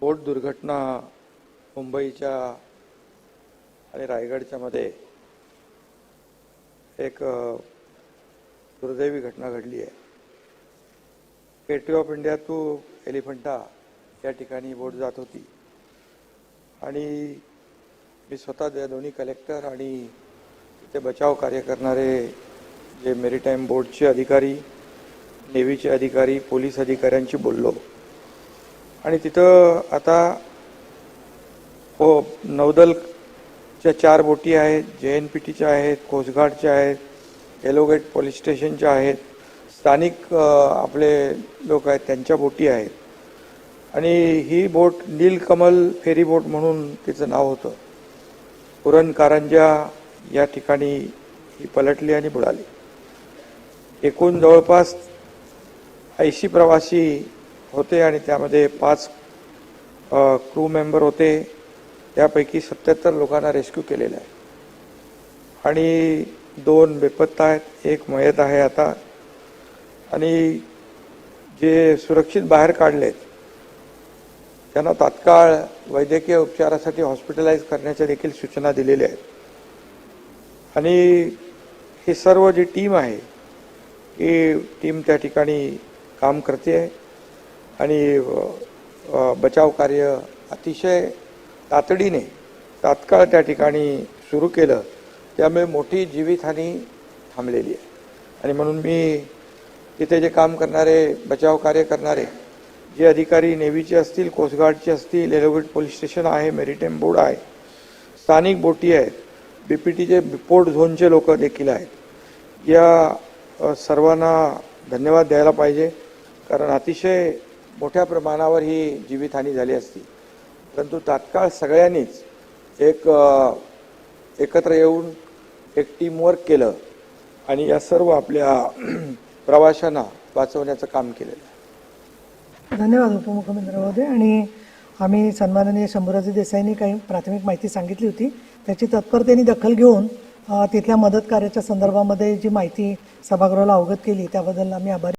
बोट दुर्घटना मुंबईच्या आणि रायगडच्या मध्ये एक दुर्दैवी घटना घडली आहे। Gateway of India to Elephanta या ठिकाणी बोट जात होती आणि मी स्वतः दोन्ही कलेक्टर आणि तिथे बचाव कार्य करणारे जे मेरीटाईम बोर्डचे अधिकारी, नेव्हीचे अधिकारी, पोलीस अधिकाऱ्यांशी बोललो आणि तिथं आता नौदलच्या 4 बोटी आहेत, JNPTच्या आहेत, कोस्ट गार्डच्या आहेत, येलो गेट पोलीस स्टेशनच्या आहेत, स्थानिक आपले लोक आहेत त्यांच्या बोटी आहेत आणि ही बोट नीलकमल फेरी बोट म्हणून तिचं नाव होतं। पुरण कारंजा या ठिकाणी ही पलटली आणि बुडाली। एकूण जवळपास 80 प्रवासी होते आणि त्यामध्ये 5 क्रू मेंबर होते। त्यापैकी 77 लोकांना रेस्क्यू केलेलं आहे आणि 2 बेपत्ता आहेत, 1 मयत आहे आता। आणि जे सुरक्षित बाहेर काढलेत त्यांना तात्काळ वैद्यकीय उपचारासाठी हॉस्पिटलाइज करण्याच्या देखील सूचना दिलेल्या आहेत। आणि ही सर्व जी टीम आहे ही टीम त्या ठिकाणी काम करते आहे आणि बचाव कार्य अतिशय तातडीने तात्काळ त्या ठिकाणी सुरू केलं, त्यामुळे मोठी जीवितहानी थांबलेली आहे। आणि म्हणून मी तिथे जे काम करणारे, बचाव कार्य करणारे जे अधिकारी नेव्हीचे असतील, कोस्ट गार्डचे असतील, येलो गेट पोलीस स्टेशन आहे, मेरीटाईम बोर्ड आहे, स्थानिक बोटी आहेत, BPTचे बिपोर्ट झोनचे लोक देखील आहेत, या सर्वांना धन्यवाद द्यायला पाहिजे, कारण अतिशय मोठ्या प्रमाणावर ही जीवितहानी झाली असती। परंतु तात्काळ सगळ्यांनीच एकत्र येऊन एक टीमवर्क केलं आणि या सर्व आपल्या प्रवाशांना वाचवण्याचं काम केलेलं आहे। धन्यवाद उपमुख्यमंत्री महोदय। आणि आम्ही सन्माननीय शंभूराजे देसाईंनी काही प्राथमिक माहिती सांगितली होती, त्याची तत्परतेने दखल घेऊन तिथल्या मदत कार्याच्या संदर्भामध्ये जी माहिती सभागृहाला अवगत केली त्याबद्दल आम्ही आभारी।